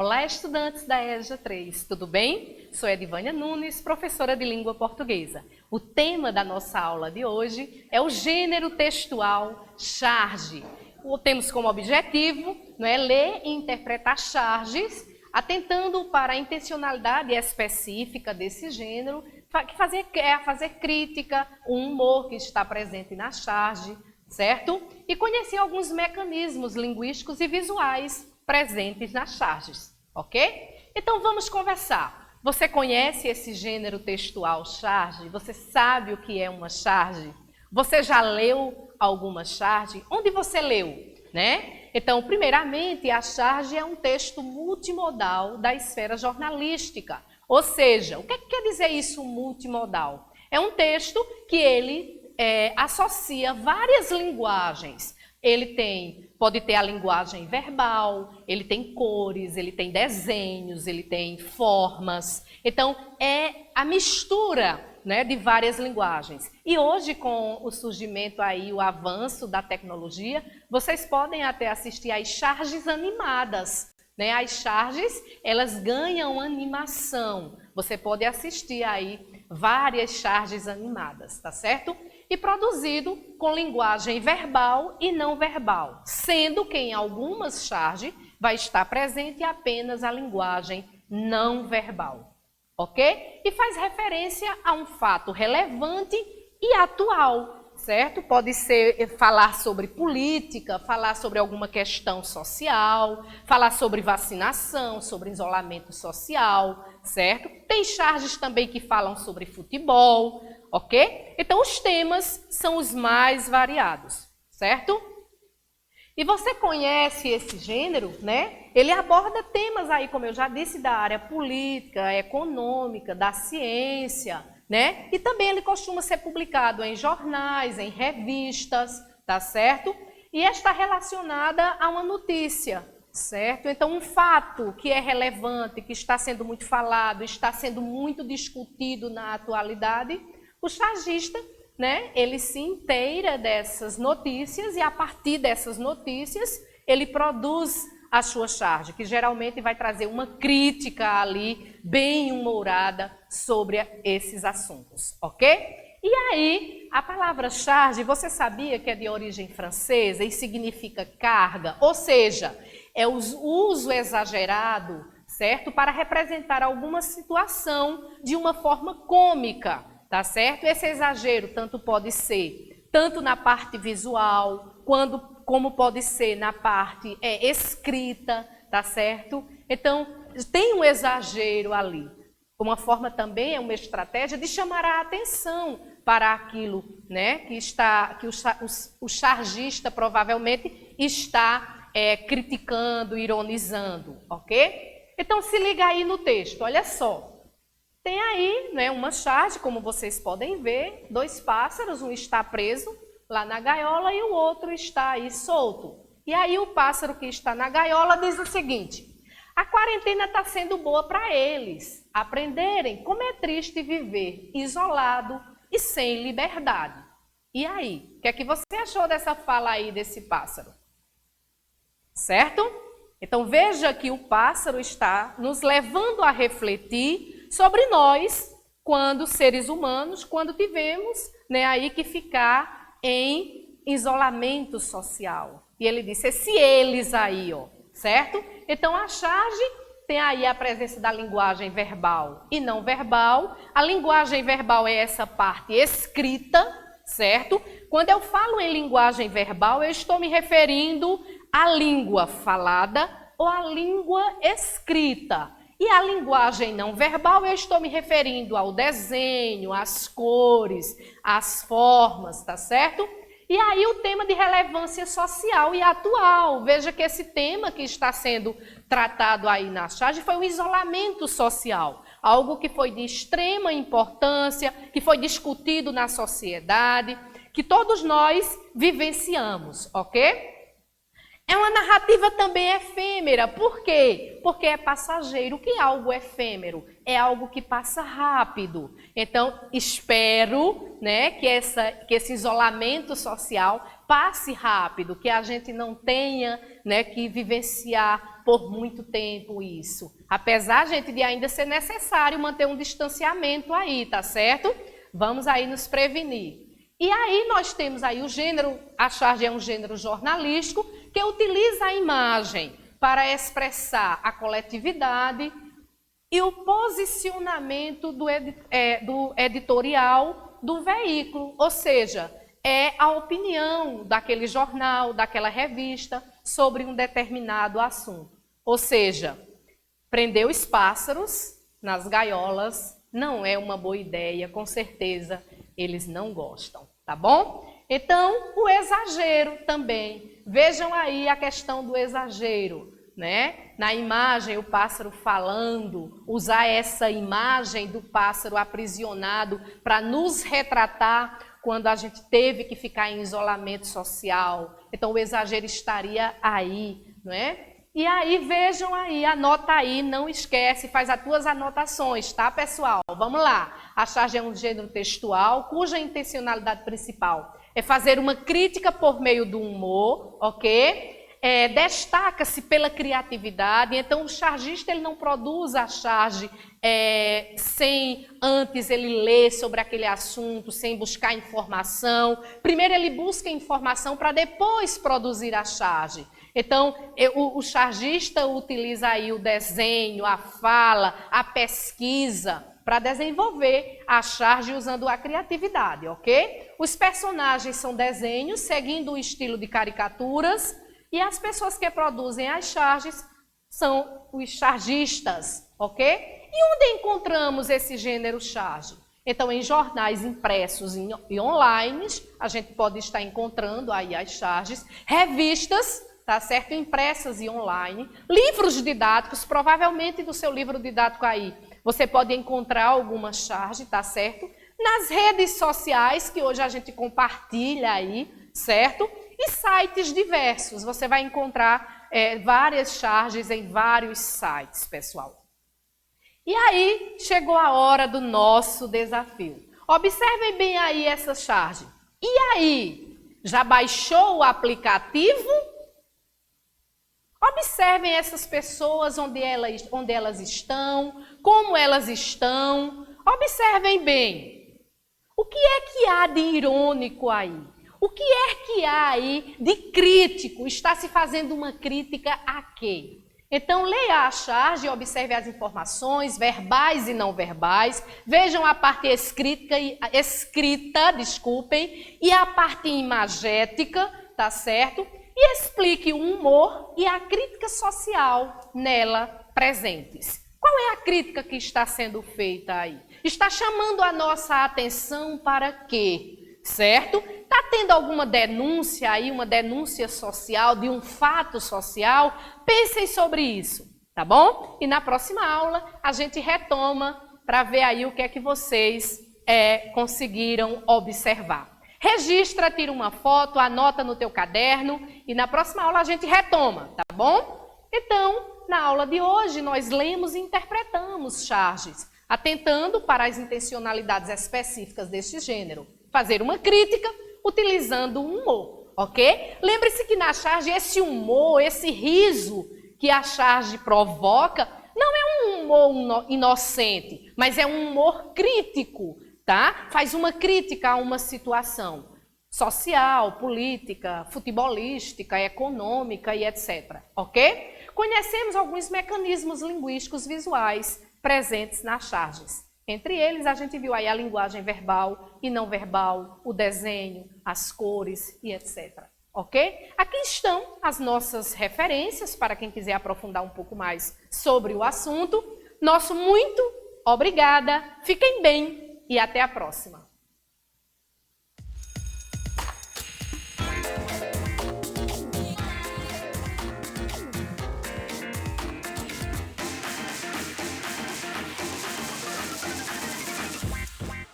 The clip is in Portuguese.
Olá, estudantes da EJA 3, tudo bem? Sou Edivânia Nunes, professora de língua portuguesa. O tema da nossa aula de hoje é o gênero textual charge. Temos como objetivo ler e interpretar charges, atentando para a intencionalidade específica desse gênero, fazer crítica, o humor que está presente na charge, certo? E conhecer alguns mecanismos linguísticos e visuais presentes nas charges, ok? Então vamos conversar. Você conhece esse gênero textual charge? Você sabe o que é uma charge? Você já leu alguma charge? Onde você leu, né? Então, primeiramente, a charge é um texto multimodal da esfera jornalística. Ou seja, o que quer dizer isso, multimodal? É um texto que ele associa várias linguagens. Ele pode ter a linguagem verbal, ele tem cores, ele tem desenhos, ele tem formas. Então, é a mistura, né, de várias linguagens. E hoje, com o surgimento aí, o avanço da tecnologia, vocês podem até assistir às charges animadas, né? As charges, elas ganham animação. Você pode assistir aí várias charges animadas, tá certo? E produzido com linguagem verbal e não verbal, sendo que em algumas charges vai estar presente apenas a linguagem não verbal, ok? E faz referência a um fato relevante e atual, certo? Pode ser falar sobre política, falar sobre alguma questão social, falar sobre vacinação, sobre isolamento social, certo? Tem charges também que falam sobre futebol, ok? Então, os temas são os mais variados, certo? E você conhece esse gênero, né? Ele aborda temas aí, como eu já disse, da área política, econômica, da ciência, né? E também ele costuma ser publicado em jornais, em revistas, tá certo? E está relacionada a uma notícia, certo? Então, um fato que é relevante, que está sendo muito falado, está sendo muito discutido na atualidade, o chargista, né, ele se inteira dessas notícias e a partir dessas notícias ele produz a sua charge, que geralmente vai trazer uma crítica ali bem humorada sobre esses assuntos, ok? E aí, a palavra charge, você sabia que é de origem francesa e significa carga? Ou seja, é o uso exagerado, certo? Para representar alguma situação de uma forma cômica. Tá certo? Esse exagero tanto pode ser na parte visual, como pode ser na parte escrita, tá certo? Então, tem um exagero ali. Uma forma também é uma estratégia de chamar a atenção para aquilo, né, que o chargista provavelmente está criticando, ironizando, ok? Então, se liga aí no texto, olha só. Tem aí, né, uma charge, como vocês podem ver, dois pássaros, um está preso lá na gaiola e o outro está aí solto. E aí o pássaro que está na gaiola diz o seguinte: a quarentena está sendo boa para eles aprenderem como é triste viver isolado e sem liberdade. E aí, o que é que você achou dessa fala aí desse pássaro? Certo? Então veja que o pássaro está nos levando a refletir sobre nós, quando seres humanos, quando tivemos, né, aí que ficar em isolamento social. E ele disse, esse eles aí, ó, certo? Então a charge tem aí a presença da linguagem verbal e não verbal. A linguagem verbal é essa parte escrita, certo? Quando eu falo em linguagem verbal, eu estou me referindo à língua falada ou à língua escrita. E a linguagem não verbal, eu estou me referindo ao desenho, às cores, às formas, tá certo? E aí o tema de relevância social e atual. Veja que esse tema que está sendo tratado aí na charge foi o isolamento social. Algo que foi de extrema importância, que foi discutido na sociedade, que todos nós vivenciamos, ok? É uma narrativa também efêmera. Por quê? Porque é passageiro. O que é algo efêmero? É algo que passa rápido. Então, espero, né, que esse isolamento social passe rápido, que a gente não tenha, né, que vivenciar por muito tempo isso. Apesar, gente, de ainda ser necessário manter um distanciamento aí, tá certo? Vamos aí nos prevenir. E aí nós temos aí o gênero, a charge é um gênero jornalístico que utiliza a imagem para expressar a coletividade e o posicionamento do editorial do veículo, ou seja, é a opinião daquele jornal, daquela revista sobre um determinado assunto. Ou seja, prender os pássaros nas gaiolas não é uma boa ideia, com certeza eles não gostam, tá bom? Então, o exagero também. Vejam aí a questão do exagero, né? Na imagem, o pássaro falando, usar essa imagem do pássaro aprisionado para nos retratar quando a gente teve que ficar em isolamento social. Então, o exagero estaria aí, não é? E aí, vejam aí, anota aí, não esquece, faz as tuas anotações, tá, pessoal? Vamos lá. A charge é um gênero textual, cuja intencionalidade principal é fazer uma crítica por meio do humor, ok? Destaca-se pela criatividade, então o chargista ele não produz a charge sem antes ele ler sobre aquele assunto, sem buscar informação. Primeiro ele busca informação para depois produzir a charge. Então, o chargista utiliza aí o desenho, a fala, a pesquisa para desenvolver a charge usando a criatividade, ok? Os personagens são desenhos, seguindo o estilo de caricaturas, e as pessoas que produzem as charges são os chargistas, ok? E onde encontramos esse gênero charge? Então, em jornais impressos e online, a gente pode estar encontrando aí as charges, revistas, tá certo? Impressas e online, livros didáticos, provavelmente do seu livro didático aí, você pode encontrar alguma charge, tá certo? Nas redes sociais, que hoje a gente compartilha aí, certo? E sites diversos, você vai encontrar várias charges em vários sites, pessoal. E aí, chegou a hora do nosso desafio. Observem bem aí essa charge. E aí, já baixou o aplicativo? Observem essas pessoas, onde elas estão, como elas estão. Observem bem. O que é que há de irônico aí? O que é que há aí de crítico? Está se fazendo uma crítica a quê? Então, leia a charge e observe as informações, verbais e não verbais. Vejam a parte escrita, e a parte imagética, tá certo? E explique o humor e a crítica social nela presentes. Qual é a crítica que está sendo feita aí? Está chamando a nossa atenção para quê? Certo? Está tendo alguma denúncia aí, uma denúncia social de um fato social? Pensem sobre isso, tá bom? E na próxima aula a gente retoma para ver aí o que é que vocês conseguiram observar. Registra, tira uma foto, anota no teu caderno e na próxima aula a gente retoma, tá bom? Então, na aula de hoje nós lemos e interpretamos charges, atentando para as intencionalidades específicas deste gênero. Fazer uma crítica utilizando o humor, ok? Lembre-se que na charge esse humor, esse riso que a charge provoca, não é um humor inocente, mas é um humor crítico, tá? Faz uma crítica a uma situação social, política, futebolística, econômica e etc, ok? Conhecemos alguns mecanismos linguísticos visuais presentes nas charges. Entre eles, a gente viu aí a linguagem verbal e não verbal, o desenho, as cores e etc. Ok? Aqui estão as nossas referências para quem quiser aprofundar um pouco mais sobre o assunto. Nosso muito obrigada, fiquem bem e até a próxima.